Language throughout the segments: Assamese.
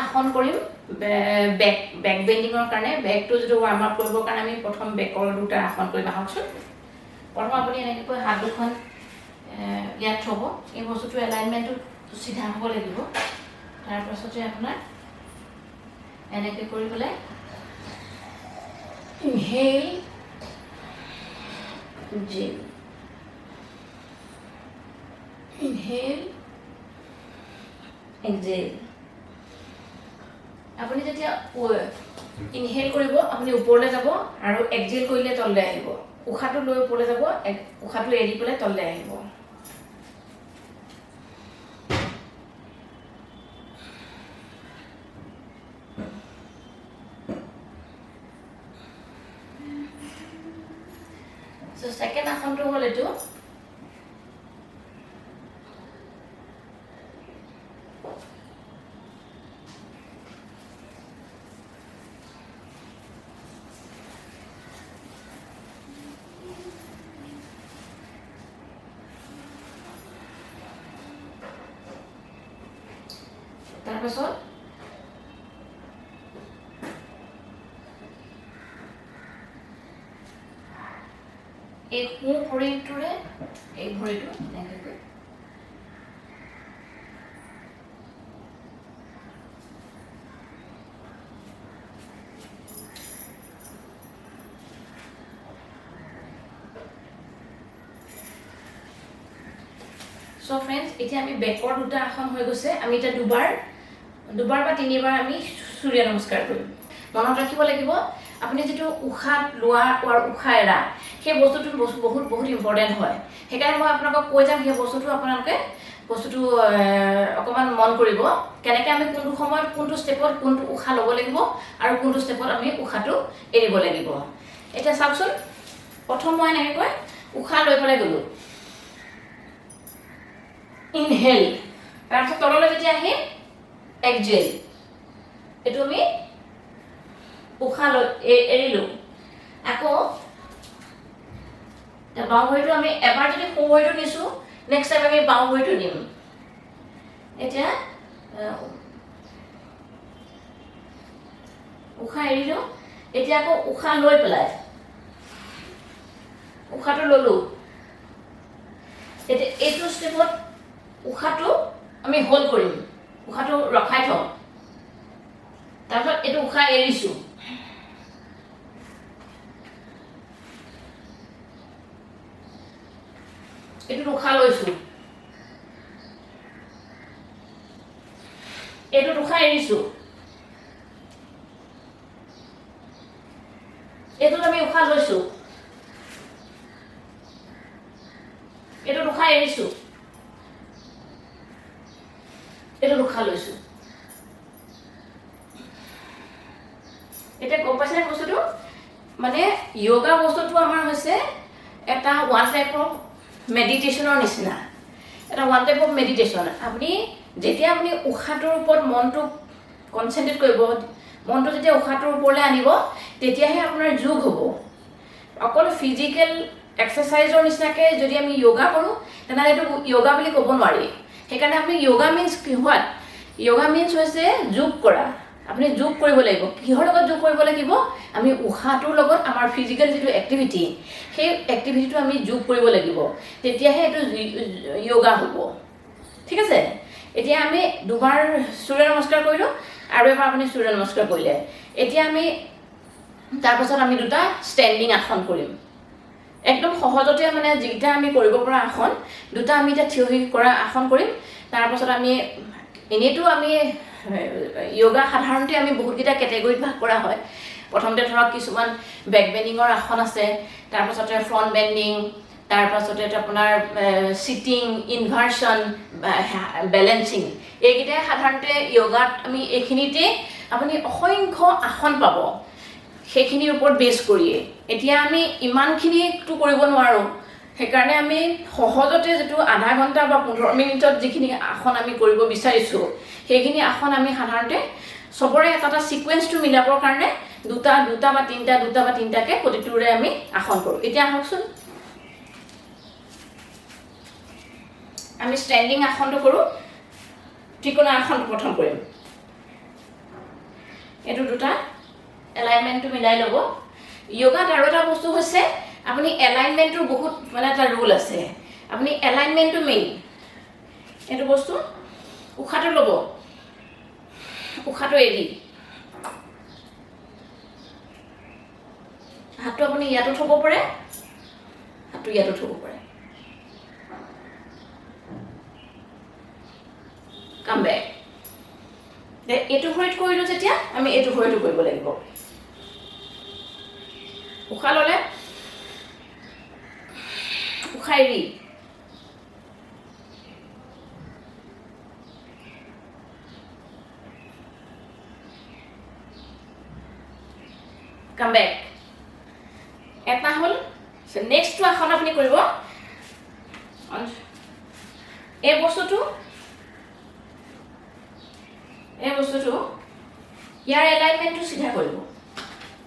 আসন কৰিম বেক বেন্ডিঙৰ কাৰণে বেকটো যদি ৱাৰ্ম আপ কৰিবৰ কাৰণে আমি প্ৰথম বেকৰ দুটা আসন কৰিম আহকচোন প্ৰথম আপুনি এনেকৈ হাত দুখন ইয়াত থ'ব এই বস্তুটো এলাইনমেণ্টটো চিধা হ'ব লাগিব তাৰপাছতে আপোনাৰ এনেকৈ কৰি পেলাই ইনহেল exhale inhale exhale আপুনি যেতিয়া ইনহেল কৰিব আপুনি ওপৰলৈ যাব আৰু এক্সহেল কৰিলে তললৈ আহিব উশাহটো লৈ ওপৰলৈ যাব উশাহটো এৰি পেলাই তললৈ আহিব So second আসনটো হ'ল এইটো তাৰপাছত এই সোঁ ভৰিটোৰে এই ভৰিটো এনেকৈ সো ফ্ৰেন্ডস এতিয়া আমি বেকৰ দুটা আসন হৈ গৈছে আমি এটা দুবাৰ বা তিনিবাৰ আমি সূৰ্য নমস্কাৰ কৰিম মনত ৰাখিব লাগিব আপুনি যেটো উশাহ লোৱা আৰু উশাহ এৰা সেই বস্তুটো বহুত ইম্পৰ্টেন্ট হয় সেইকাৰণে মই আপোনাক কৈ যাম সেই বস্তুটো আপোনালোকে বস্তুটো অকমান মন কৰিব কেনেকৈ আমি কোনটো সময়ত কোনটো ষ্টেপত কোনটো উশাহ ল'ব লাগিব আৰু কোনটো ষ্টেপত আমি উশাহটো এৰিব লাগিব এটা চাওকচোন প্ৰথম মই এনেকৈ উশাহ লৈ পেলাই গলো ইনহেল তাৰপিছত তললৈ যেতিয়া আহি এক্সহেল এটো আমি উশাহ এৰিলো আকৌ বাওঁ ভৰিটো আমি এবাৰ যদি সোঁ ভৰিটো নিছো নেক্সট টাইম আমি বাওঁ ভৰিটো নিম এতিয়া উশাহ এৰিলো এতিয়া আকৌ উশাহ লৈ পেলাই উশাহটো ললো এতিয়া এইটো ষ্টেপত উশাহটো আমি হোল্ড কৰিম উশাহটো ৰখাই থম তাৰপিছত এইটো উশাহ এৰিছো এইটো উশাহ লৈছো এইটো উশাহ এৰিছো এইটো আমি উশাহ লৈছো এইটো উশাহ এৰিছো এইটো উশাহ লৈছো এতিয়া গম পাইছে বস্তুটো মানে যোগা বস্তুটো আমাৰ হৈছে এটা ওয়ান টাইপ অফ মেডিটেশনৰ নিচিনা এটা ওয়ান টাইপ অফ মেডিটেশন আপুনি যেতিয়া আপুনি উশাহটোৰ ওপৰত মনটো কনসেন্ট্ৰেট কৰিব মনটো যেতিয়া উশাহটোৰ ওপৰলৈ আনিব তেতিয়াহে আপোনাৰ যোগ হ'ব অকল ফিজিক্যাল এক্সাৰসাইজৰ নিচিনাকৈ যদি আমি যোগা কৰোঁ তেনেহ'লে এইটো যোগা বুলি ক'ব নোৱাৰি সেইকাৰণে আপুনি যোগা মিন্স কি হোৱাট যোগা মিন্স হৈছে যোগ কৰা আপুনি যোগ কৰিব লাগিব কিহৰ লগত যোগ কৰিব লাগিব আমি উশাহটোৰ লগত আমাৰ ফিজিক্যাল যেটো এক্টিভিটি সেই এক্টিভিটিটো আমি যোগ কৰিব লাগিব তেতিয়াহে এটো যোগা হ'ব ঠিক আছে এতিয়া আমি দুবাৰ সূৰ্য নমস্কাৰ কৰিলো আৰু এবাৰ আপুনি সূৰ্য নমস্কাৰ কৰিলে এতিয়া আমি তাৰপাছত আমি দুটা ষ্টেন্ডিং আসন কৰিম একদম সহজতে মানে যেটা আমি কৰিব পৰা আসন দুটা আমি এটা থিয় হৈ কৰা আসন কৰিম তাৰপাছত আমি এনেটো আমি যোগা সাধাৰণতে আমি বহুত কিটা ক্যাটাগৰীত ভাগ কৰা হয় প্ৰথমতে ধৰক কিছুমান বেক বেন্ডিঙৰ আসন আছে তাৰপাছতে ফ্ৰন্ট বেন্ডিং তাৰপাছতে আপোনাৰ সিটিং ইনভাৰ্সন বেলেন্সিং এইকিটা সাধাৰণতে যোগাত আমি এইখিনিতে আপুনি অসংখ্য আসন পাব সেইখিনিৰ ওপৰত বেছ কৰি এতিয়া আমি ইমানখিনিটো কৰিব নোৱাৰো সেইকাৰণে আমি সহজতে যেটো আধা ঘণ্টা বা 15 মিনিটত যিখিনি আসন আমি কৰিব বিচাৰিছো সেইখিনি আসন আমি সাধাৰণতে সবৰে এটা সিকোয়েন্সটো মিলাবৰ কাৰণে দুটা বা তিনটাকে প্ৰতিটোৰে আমি আসন কৰো এতিয়া আহকচোন আমি স্ট্যান্ডিং আসনটো কৰো ত্ৰিকোণ আসন প্ৰথম কৰিম এইটো দুটা এলাইনমেণ্টটো মিলাই ল'ব য়োগাত আৰু এটা বস্তু হৈছে আপুনি এলাইনমেণ্টৰ বহুত মানে এটা ৰুল আছে আপুনি এলাইনমেণ্টটো মেইন এইটো বস্তু উশাহটো ল'ব উশাহটো এৰি হাতটো আপুনি ইয়াতো থ'ব পাৰে হাতটো ইয়াতো থ'ব পাৰে কাম বেক এইটো ভৰিত কৰিলোঁ যেতিয়া আমি এইটো ভৰিটো কৰিব লাগিব উশাহ ল'লে উশাহ এৰি কাম বেক এটা হ'ল নেক্সটটো আসন আপুনি কৰিব এই বস্তুটো ইয়াৰ এলাইনমেণ্টটো চিধা কৰিব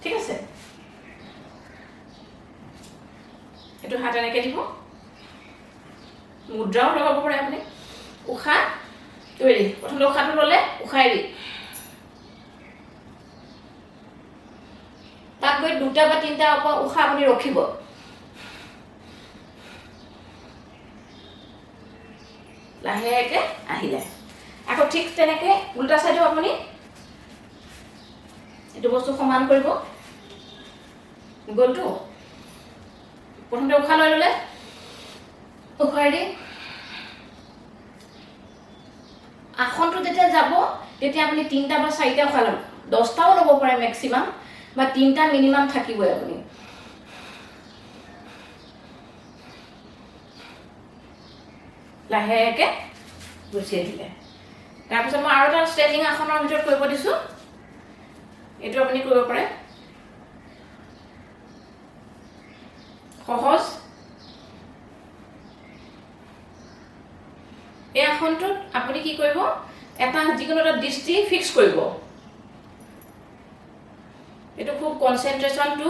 ঠিক আছে এইটো হাত এনেকৈ দিব মুদ্ৰাও লগাব পাৰে আপুনি উশাহ এৰি প্ৰথমতে উশাহটো ল'লে উশাহ এৰি তাত গৈ দুটা বা তিনিটা উশাহ আপুনি ৰখিব লাহেকৈ আহিলে আকৌ ঠিক তেনেকৈ উল্টা চাইডেও আপুনি এইটো বস্তু সমান কৰিব গ'লটো প্ৰথমতে উশাহ লৈ ল'লে উশাহ এৰি আসনটো যেতিয়া যাব তেতিয়া আপুনি তিনিটা বা চাৰিটা উশাহ ল'ব 10টাও ল'ব পাৰে মেক্সিমাম বা তিনিটা মিনিমাম থাকিবই আপুনি লাহেকৈ গুচি আহিলে তাৰপিছত মই আৰু এটা ষ্টেণ্ডিং আসনৰ ভিতৰত কৰিব দিছোঁ এইটো আপুনি কৰিব পাৰে সহজ এই আসনটোত আপুনি কি কৰিব এটা যিকোনো এটা দৃষ্টি ফিক্স কৰিব এইটো খুব কনচেন্ট্ৰেশ্যনটো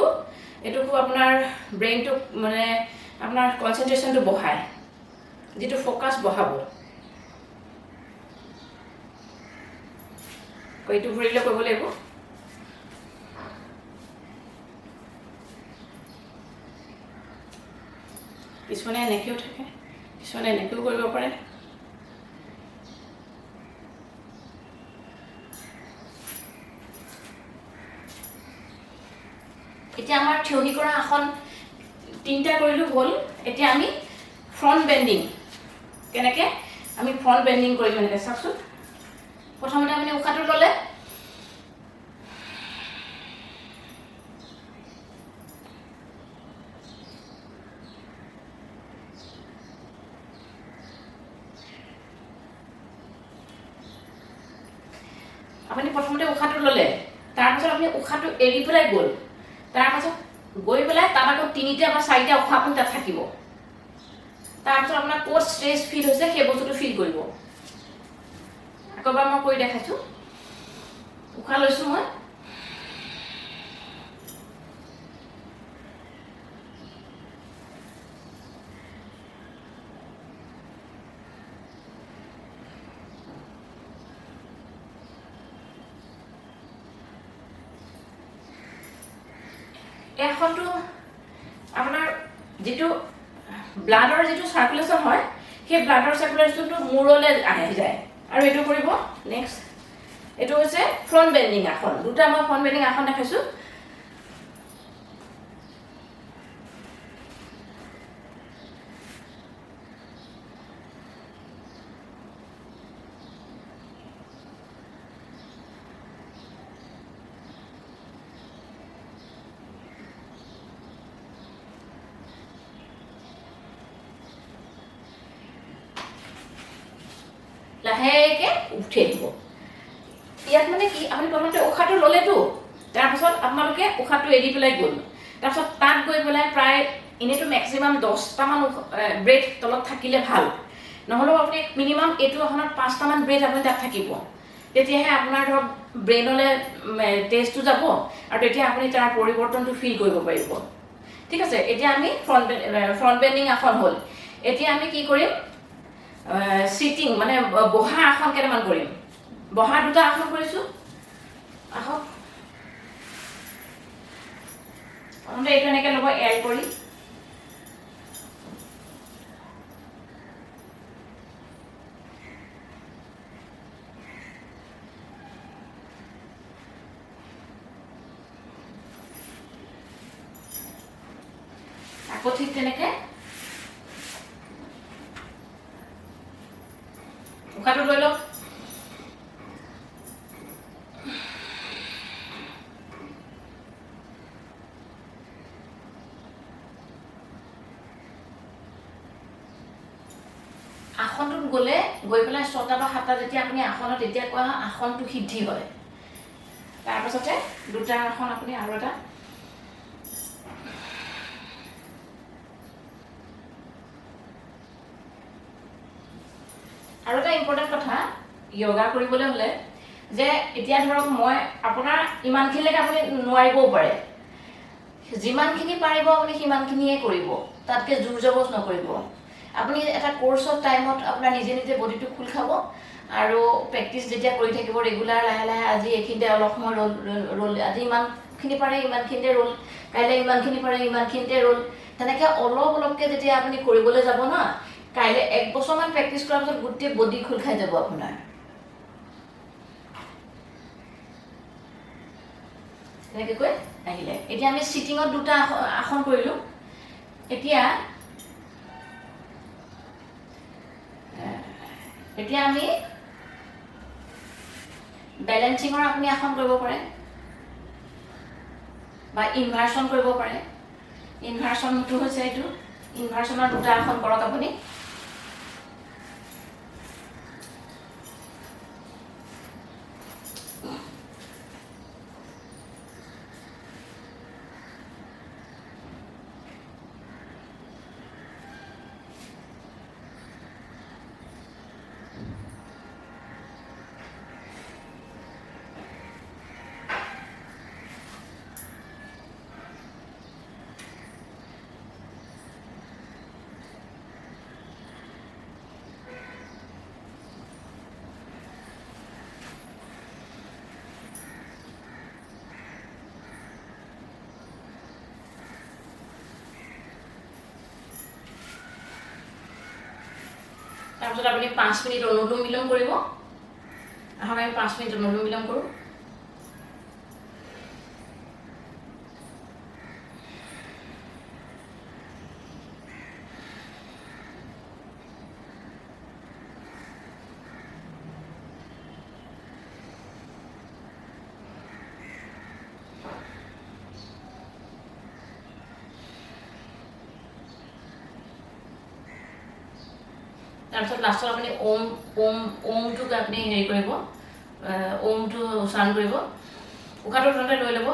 এইটো খুব আপোনাৰ ব্ৰেইনটো মানে আপোনাৰ কনচেন্ট্ৰেশ্যনটো বঢ়ায় যিটো ফ'কাছ বঢ়াব এইটো ভৰিলে কৰিব লাগিব কিছুমানে এনেকৈও থাকে কিছুমানে এনেকৈও কৰিব পাৰে এতিয়া আমাৰ থিয়হি কৰা আসন তিনিটা কৰিলোঁ হ'ল এতিয়া আমি ফ্ৰণ্ট বেণ্ডিং কেনেকৈ আমি ফ্ৰণ্ট বেণ্ডিং কৰিলোঁ এনেকৈ চাওকচোন প্ৰথমতে আপুনি উশাহটো ল'লে আপুনি প্ৰথমতে উশাহটো ল'লে তাৰপিছত আপুনি উশাহটো এৰি পেলাই গ'ল তাৰপাছত গৈ পেলাই তাত আকৌ তিনিটা বা চাৰিটা উশাহ আপুনি তাত থাকিব তাৰপিছত আপোনাৰ ক'ত ষ্ট্ৰেছ ফিল হৈছে সেই বস্তুটো ফিল কৰিব আকৌ এবাৰ মই কৰি দেখাইছোঁ উশাহ লৈছোঁ মই এই আসনটো আপোনাৰ যিটো ব্লাডৰ যিটো চাৰ্কুলেশ্যন হয় সেই ব্লাডৰ চাৰ্কুলেশ্যনটো মূৰলৈ আহি যায় আৰু এইটো কৰিব নেক্সট এইটো হৈছে ফ্ৰণ্ট বেণ্ডিং আসন দুটা মই ফ্ৰণ্ট বেণ্ডিং আসন দেখাইছোঁ লাহেকৈ উঠি আহিব ইয়াত মানে কি আপুনি প্ৰথমতে উশাহটো ল'লেতো তাৰপিছত আপোনালোকে উশাহটো এৰি পেলাই গ'ল তাৰপিছত তাত গৈ পেলাই প্ৰায় এনেইতো মেক্সিমাম 10টামান ব্ৰেথ তলত থাকিলে ভাল নহ'লেও আপুনি মিনিমাম এইটো আসনত 5টামান ব্ৰেথ আপুনি তাত থাকিব তেতিয়াহে আপোনাৰ ধৰক ব্ৰেইনলৈ টেষ্টটো যাব আৰু তেতিয়া আপুনি তাৰ পৰিৱৰ্তনটো ফিল কৰিব পাৰিব ঠিক আছে এতিয়া আমি ফ্ৰণ্ট বেণ্ডিং আসন হ'ল এতিয়া আমি কি কৰিম সিটিং মানে বহা আসন কেইটামান কৰিম বহা দুটা আসন কৰিছোঁ আহক প্ৰথমতে এইটো এনেকৈ ল'ব এল কৰি, আকৌ ঠিক তেনেকৈ উশাহটো লৈ লওক। আসনটোত গ'লে গৈ পেলাই 6টা বা 7টা যেতিয়া আপুনি আসনত তেতিয়া কোৱা হয় আসনটো সিদ্ধি হয়। তাৰপাছতে দুটা আসন আপুনি আৰু এটা ইম্পৰ্টেণ্ট কথা য়োগা কৰিবলৈ হ'লে যে এতিয়া ধৰক মই আপোনাৰ ইমানখিনিলৈকে আপুনি নোৱাৰিবও পাৰে, যিমানখিনি পাৰিব আপুনি সিমানখিনিয়ে কৰিব, তাতকৈ জোৰ জবজ নকৰিব। আপুনি এটা কোৰ্চ অফ টাইমত আপোনাৰ নিজে নিজে বডিটো খোল খাব আৰু প্ৰেক্টিচ যেতিয়া কৰি থাকিব ৰেগুলাৰ লাহে লাহে আজি এইখিনিতে অলপ সময় ৰ'ল আজি ইমানখিনি পাৰে ইমানখিনিতে ৰ'ল, কাইলৈ ইমানখিনি পাৰে ইমানখিনিতে ৰ'ল, তেনেকৈ অলপ অলপকৈ যেতিয়া আপুনি কৰিবলৈ যাব না, কাইলৈ 1 বছৰমান প্ৰেক্টিচ কৰাৰ পিছত গোটেই বডি খোল খাই যাব আপোনাৰ। তেনেকৈ কৈ আহিলে। এতিয়া আমি চিটিঙত দুটা আসন কৰিলোঁ। এতিয়া আমি বেলেঞ্চিঙৰ আপুনি আসন কৰিব পাৰে বা ইনভাৰ্চন কৰিব পাৰে। ইনভাৰ্চনটো হৈছে এইটো, ইনভাৰ্চনৰ দুটা আসন কৰক আপুনি। তাৰপিছত আপুনি 5 মিনিট অনুলোম বিলোম কৰিব। আহক আমি 5 মিনিট অনুলোম বিলোম কৰোঁ। তাৰপিছত লাষ্টত আপুনি ওমটোক আপুনি হেৰি কৰিব, ওমটো উচ্চাৰণ কৰিব। উশাহটো প্ৰথমতে লৈ ল'ব।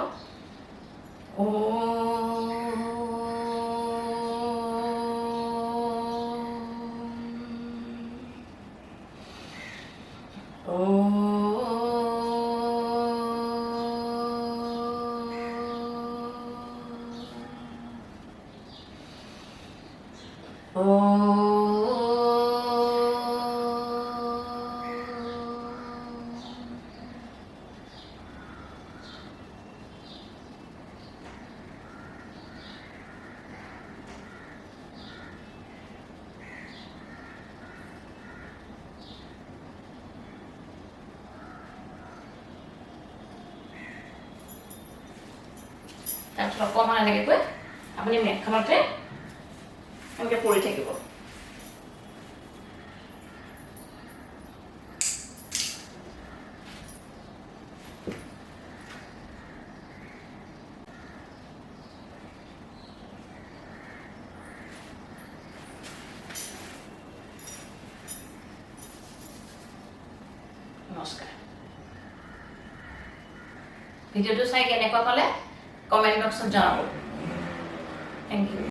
তাৰপিছত অকণমান এনেকৈ কৈ আপুনি মেটখনতে এনেকৈ পৰি থাকিব। নমস্কাৰ। ভিডিঅ'টো চাই কেনেকুৱা পালে কমেণ্ট বক্সত জনাব। Thank U.